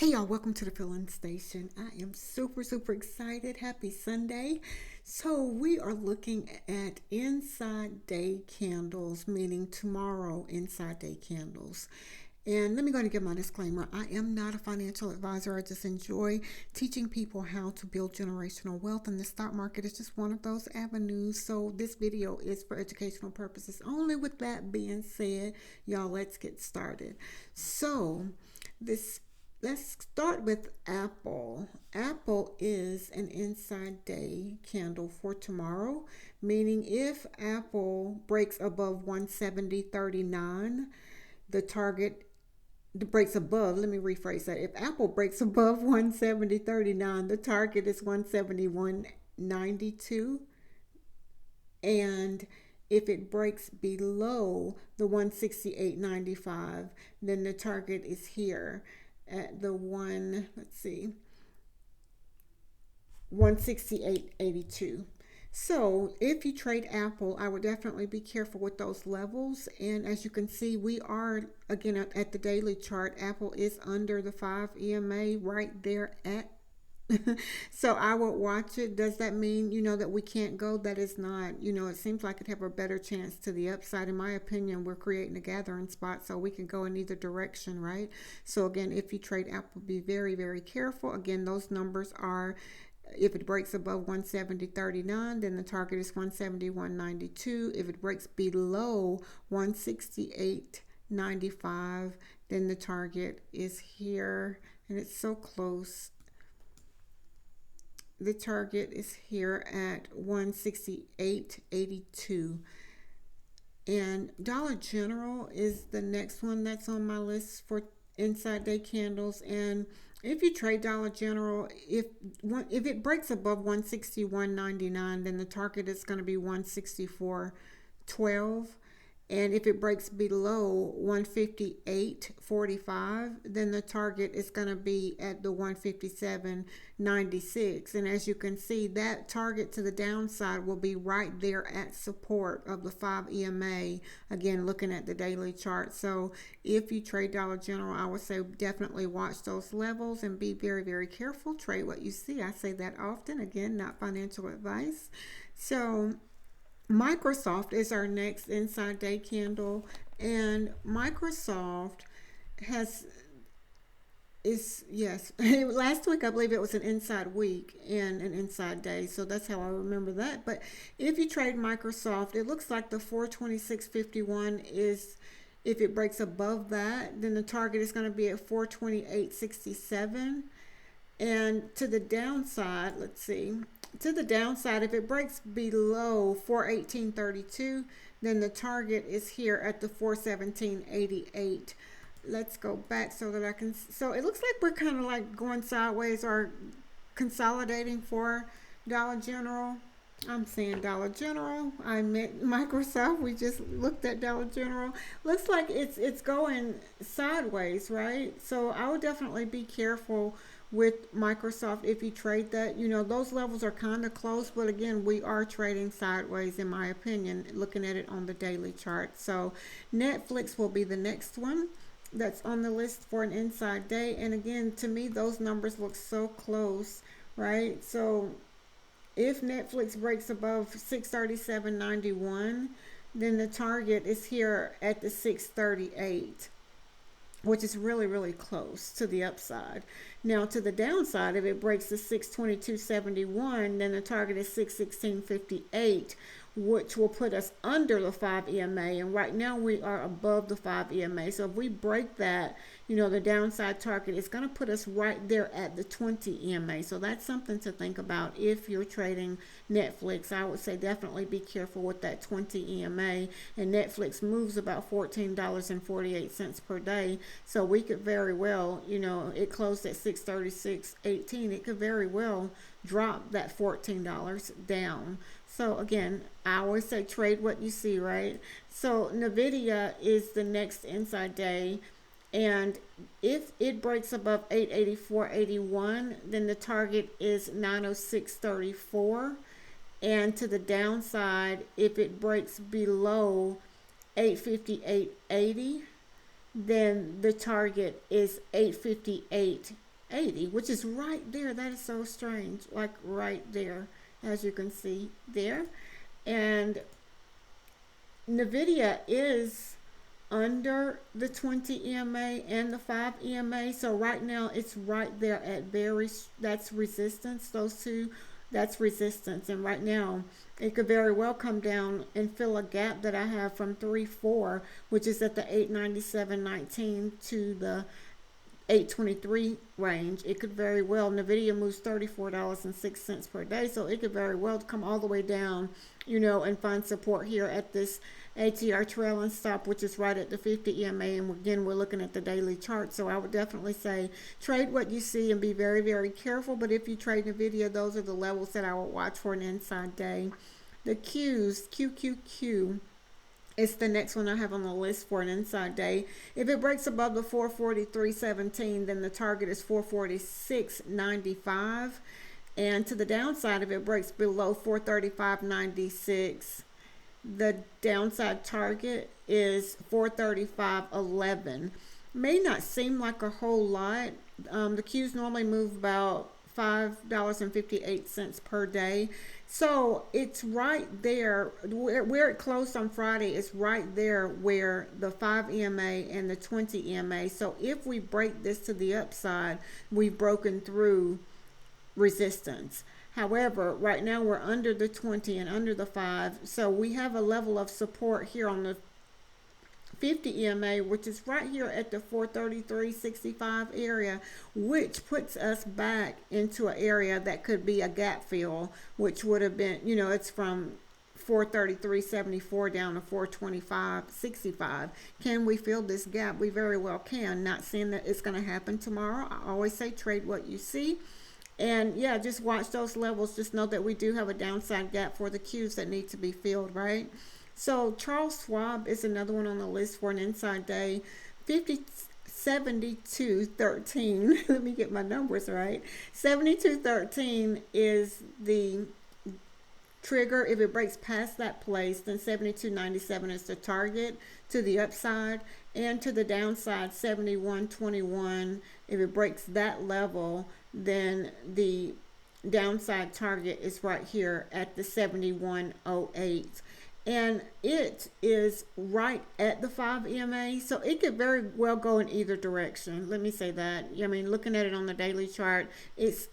Hey y'all, welcome to the Filling Station. I am super excited. Happy Sunday. So we are looking at inside day candles, meaning tomorrow inside day candles. And let me go and give my disclaimer. I am not a financial advisor. I just enjoy teaching people how to build generational wealth, and the stock market is just one of those avenues. So this video is for educational purposes only. With that being said, y'all, let's get started. So this let's start with Apple. Apple is an inside day candle for tomorrow, meaning if Apple breaks above 170.39, the target breaks above, let me rephrase that. If Apple breaks above 170.39, the target is 171.92. And if it breaks below the 168.95, then the target is here at the 168.82. So if you trade Apple, I would definitely be careful with those levels. And as you can see, we are again at the daily chart. Apple is under the 5 EMA right there at so I would watch it. Does that mean, that we can't go? That is not, it seems like it have a better chance to the upside. In my opinion, we're creating a gathering spot so we can go in either direction, right? So again, if you trade Apple, be very careful. Again, those numbers are, if it breaks above 170.39, then the target is 171.92. If it breaks below 168.95, then the target is here, and it's so close. The target is here at 168.82. And Dollar General is the next one that's on my list for inside day candles. And if you trade Dollar General, if it breaks above 161.99, then the target is going to be 164.12. And if it breaks below 158.45, then the target is going to be at the 157.96. And as you can see, that target to the downside will be right there at support of the 5 EMA. Again, looking at the daily chart. So if you trade Dollar General, I would say definitely watch those levels and be very careful. Trade what you see. I say that often. Again, not financial advice. So Microsoft is our next inside day candle, and Microsoft yes, last week I believe it was an inside week and an inside day, so that's how I remember that. But if you trade Microsoft, it looks like the 426.51 is, if it breaks above that, then the target is going to be at 428.67. And to the downside, let's see, to the downside, if it breaks below 418.32, then the target is here at the 417.88. Let's go back so that I can, so it looks like we're kind of like going sideways or consolidating for Dollar General. I'm saying Dollar General. I meant Microsoft. We just looked at Dollar General. Looks like it's going sideways, right? So I would definitely be careful with Microsoft if you trade that. Those levels are kind of close, but again, we are trading sideways in my opinion, looking at it on the daily chart. So Netflix will be the next one that's on the list for an inside day. And again, to me, those numbers look so close, right? So if Netflix breaks above 637.91, then the target is here at the 638, which is really close to the upside. Now to the downside, if it breaks the 622.71, then the target is 616.58, which will put us under the 5 EMA. And right now we are above the 5 EMA. So if we break that, the downside target is going to put us right there at the 20 EMA. So that's something to think about if you're trading Netflix. I would say definitely be careful with that 20 EMA. And Netflix moves about $14.48 per day. So we could very well, it closed at 636.18. It could very well drop that $14 down. So again, I always say trade what you see, right? So NVDA is the next inside day. And if it breaks above 884.81, then the target is 906.34. And to the downside, if it breaks below 858.80, then the target is 858 80, which is right there. That is so strange, like right there, as you can see there. And NVIDIA is under the 20 EMA and the 5 EMA. So right now it's right there at that's resistance. Those two, that's resistance. And right now it could very well come down and fill a gap that I have from 3-4, which is at the 897.19 to the 823 range. It could very well, NVIDIA moves $34.06 per day, so it could very well come all the way down, and find support here at this ATR trailing stop, which is right at the 50 EMA. And again, we're looking at the daily chart, so I would definitely say trade what you see and be very, very careful. But if you trade NVIDIA, those are the levels that I would watch for an inside day. The Qs, QQQ, it's the next one I have on the list for an inside day. If it breaks above the 443.17, then the target is 446.95. And to the downside, if it breaks below 435.96, the downside target is 435.11. May not seem like a whole lot. The Qs normally move about $5.58 per day. So it's right there where it closed on Friday. Is right there where the 5 EMA and the 20 EMA. So if we break this to the upside, we've broken through resistance. However, right now we're under the 20 and under the 5. So we have a level of support here on the 50 EMA, which is right here at the 433.65 area, which puts us back into an area that could be a gap fill, which would have been, it's from 433.74 down to 425.65. Can we fill this gap? We very well can. Not saying that it's going to happen tomorrow. I always say trade what you see. And yeah, just watch those levels. Just know that we do have a downside gap for the Qs that need to be filled, right? So Charles Schwab is another one on the list for an inside day. 72.13. Let me get my numbers right. 72.13 is the trigger. If it breaks past that place, then 72.97 is the target to the upside, and to the downside 71.21. If it breaks that level, then the downside target is right here at the 71.08. And it is right at the 5 EMA, so it could very well go in either direction. Let me say that. I mean, looking at it on the daily chart, it's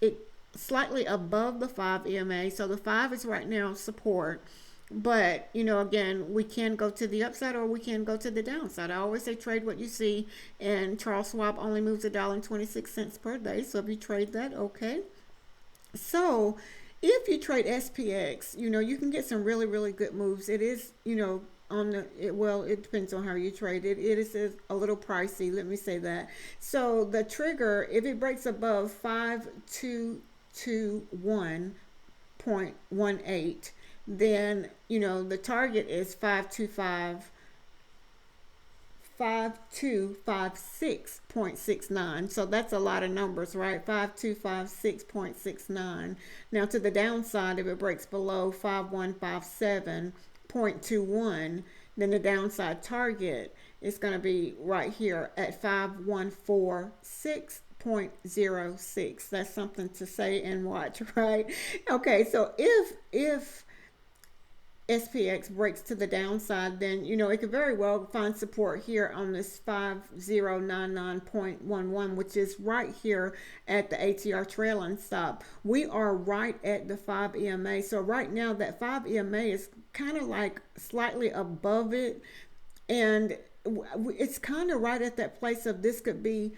slightly above the 5 EMA, so the 5 is right now support. But, again, we can go to the upside or we can go to the downside. I always say trade what you see, and Charles Schwab only moves $1.26 per day, so if you trade that, okay. So if you trade SPX, you can get some really, really good moves. It is, it depends on how you trade it. It is a little pricey, let me say that. So the trigger, if it breaks above 5221.18, then, the target is 5256.69. So that's a lot of numbers, right? 5256.69. Now to the downside, if it breaks below 5157.21, then the downside target is going to be right here at 5146.06. That's something to say and watch, right? Okay, so if SPX breaks to the downside, then it could very well find support here on this 5099.11, which is right here at the ATR trailing stop. We are right at the 5 EMA, so right now that 5 EMA is kind of like slightly above it, and it's kind of right at that place of this could be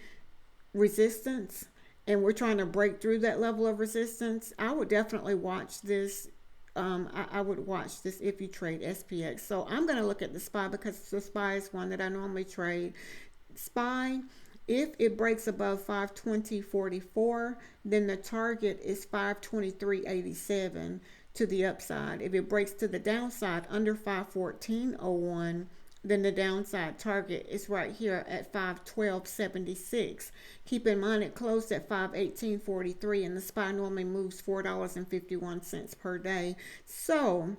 resistance, and we're trying to break through that level of resistance. I would definitely watch this. I would watch this if you trade SPX. So I'm going to look at the SPY because the SPY is one that I normally trade. SPY, if it breaks above 520.44, then the target is 523.87 to the upside. If it breaks to the downside under 514.01, then the downside target is right here at 512.76. Keep in mind it closed at 518.43, and the SPY normally moves $4.51 per day. So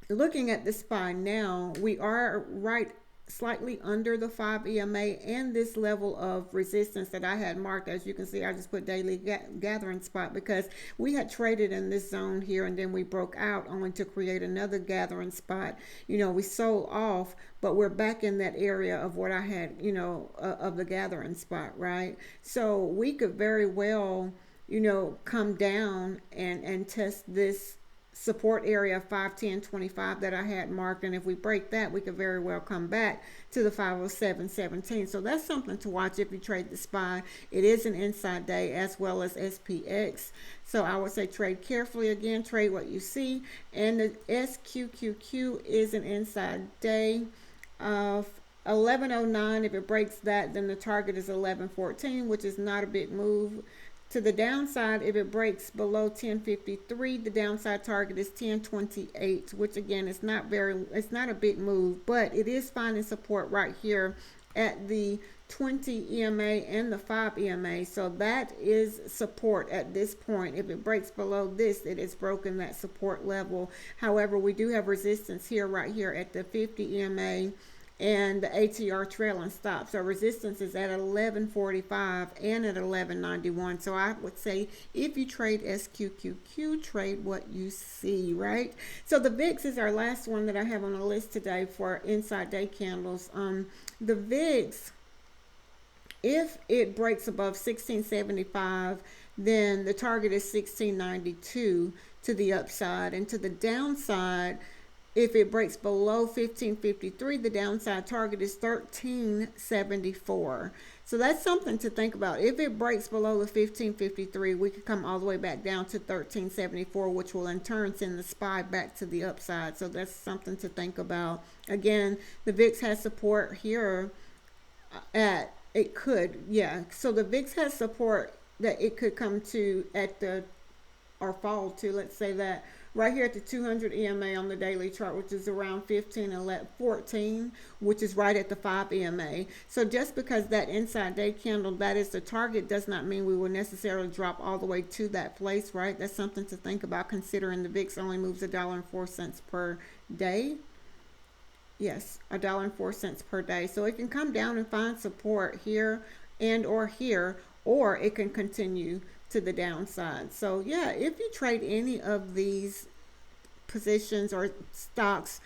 looking at the SPY now, we are right slightly under the 5 EMA and this level of resistance that I had marked. As you can see, I just put daily gathering spot because we had traded in this zone here and then we broke out only to create another gathering spot. We sold off, but we're back in that area of what I had, of the gathering spot, right? So we could very well, come down and test this support area of 510.25 that I had marked, and if we break that, we could very well come back to the 507.17. So that's something to watch if you trade the SPY. It is an inside day as well as SPX, so I would say trade carefully. Again, trade what you see. And the SQQQ is an inside day of 1109. If it breaks that, then the target is 1114, which is not a big move. To the downside, if it breaks below 1053, the downside target is 1028, which again is it's not a big move, but it is finding support right here at the 20 EMA and the 5 EMA. So that is support at this point. If it breaks below this, it has broken that support level. However, we do have resistance here right here at the 50 EMA and the ATR trailing stop. So resistance is at 1145 and at 1191. So I would say if you trade SQQQ, trade what you see, right? So the VIX is our last one that I have on the list today for inside day candles. The VIX, if it breaks above 1675, then the target is 1692 to the upside, and to the downside, if it breaks below 1553, the downside target is 1374. So that's something to think about. If it breaks below the 1553, we could come all the way back down to 1374, which will in turn send the SPY back to the upside. So that's something to think about. Again, the VIX has support here at, it could, yeah. So the VIX has support that it could come to at the, or fall to, let's say that, right here at the 200 EMA on the daily chart, which is around 14, which is right at the 5 EMA. So just because that inside day candle, that is the target, does not mean we will necessarily drop all the way to that place, right? That's something to think about, considering the VIX only moves $1.04 per day. Yes, $1.04 per day. So it can come down and find support here and or here, or it can continue to the downside. So yeah, if you trade any of these positions or stocks,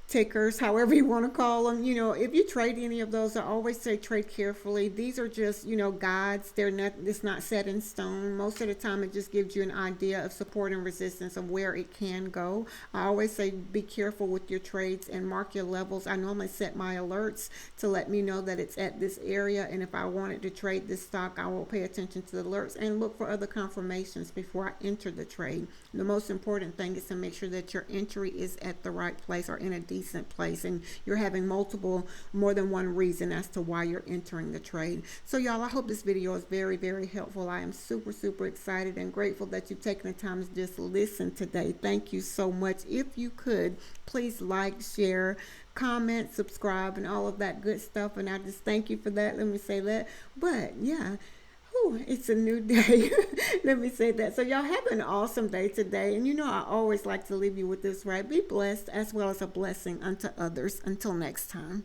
tickers, however you want to call them, if you trade any of those, I always say trade carefully. These are just, guides. It's not set in stone. Most of the time it just gives you an idea of support and resistance of where it can go. I always say be careful with your trades and mark your levels. I normally set my alerts to let me know that it's at this area, and if I wanted to trade this stock, I will pay attention to the alerts and look for other confirmations before I enter the trade. The most important thing is to make sure that your entry is at the right place or in a decent place, and you're having more than one reason as to why you're entering the trade. So y'all, I hope this video is very, very helpful. I am super excited and grateful that you've taken the time to just listen today. Thank you so much. If you could, please like, share, comment, subscribe, and all of that good stuff, and I just thank you for that. Let me say that. But yeah, it's a new day. Let me say that. So y'all have an awesome day today. And I always like to leave you with this, right? Be blessed as well as a blessing unto others. Until next time.